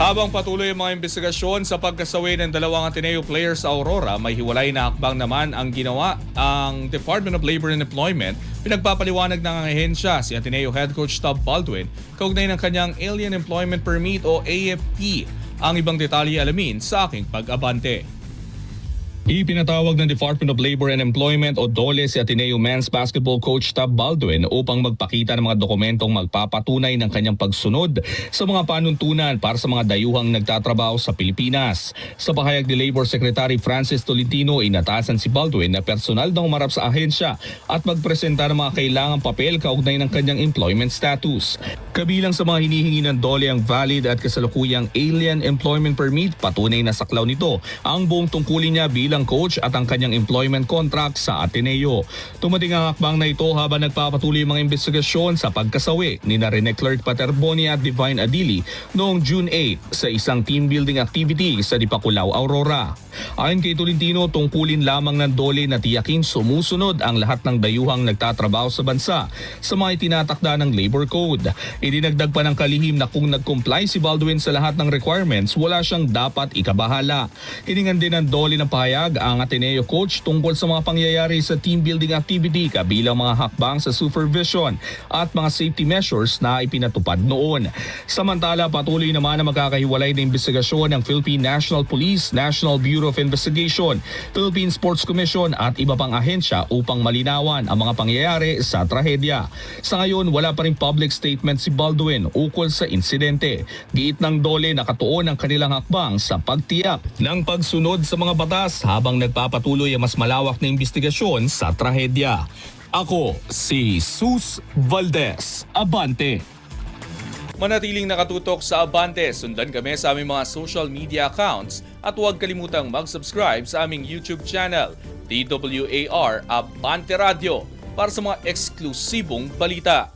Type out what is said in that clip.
Habang patuloy ang mga investigasyon sa pagkasawi ng dalawang Ateneo players sa Aurora, may hiwalay na hakbang naman ang ginawa ang Department of Labor and Employment. Pinagpapaliwanag ng ahensya si Ateneo head coach Tab Baldwin kaugnay ng kanyang Alien Employment Permit o AFP. Ang ibang detalye alamin sa aking pag-abante. Ipinatawag ng Department of Labor and Employment o DOLE si Ateneo men's basketball coach Tab Baldwin upang magpakita ng mga dokumentong magpapatunay ng kanyang pagsunod sa mga panuntunan para sa mga dayuhang nagtatrabaho sa Pilipinas. Sa pahayag ni Labor Secretary Francis Tolentino, inatasan si Baldwin na personal na umarap sa ahensya at magpresenta ng mga kailangang papel kaugnay ng kanyang employment status. Kabilang sa mga hinihingi ng DOLE ang valid at kasalukuyang Alien Employment Permit, patunay na saklaw nito ang buong tungkulin niya bilang coach at ang kanyang employment contract sa Ateneo. Tumating ang hakbang na ito habang nagpapatuloy ang mga investigasyon sa pagkasawi ni Rene Clerk Paterboni at Divine Adili noong June 8 sa isang team building activity sa Dipakulaw, Aurora. Ayon kay Tolentino, tungkulin lamang ng DOLE na tiyakin sumusunod ang lahat ng dayuhang nagtatrabaho sa bansa sa mga itinatakda ng labor code. Idinagdag pa ng kalihim na kung nag-comply si Baldwin sa lahat ng requirements, wala siyang dapat ikabahala. Hiningan din ng DOLE ng pahayag ang Ateneo coach tungkol sa mga pangyayari sa team building activity kabilang mga hakbang sa supervision at mga safety measures na ipinatupad noon. Samantala, patuloy naman na magkakahiwalay na investigasyon ng Philippine National Police, National Bureau of Investigation, Philippine Sports Commission at iba pang ahensya upang malinawan ang mga pangyayari sa trahedya. Sa ngayon, wala pa ring public statement si Baldwin ukol sa insidente. Giit ng DOLE nakatuon ang kanilang hakbang sa pagtiyak ng pagsunod sa mga batas habang nagpapatuloy ang mas malawak na investigasyon sa trahedya. Ako si Sus Valdez, Abante. Manatiling nakatutok sa Abante, sundan kami sa aming mga social media accounts at huwag kalimutang mag-subscribe sa aming YouTube channel, DWAR Abante Radio, para sa mga eksklusibong balita.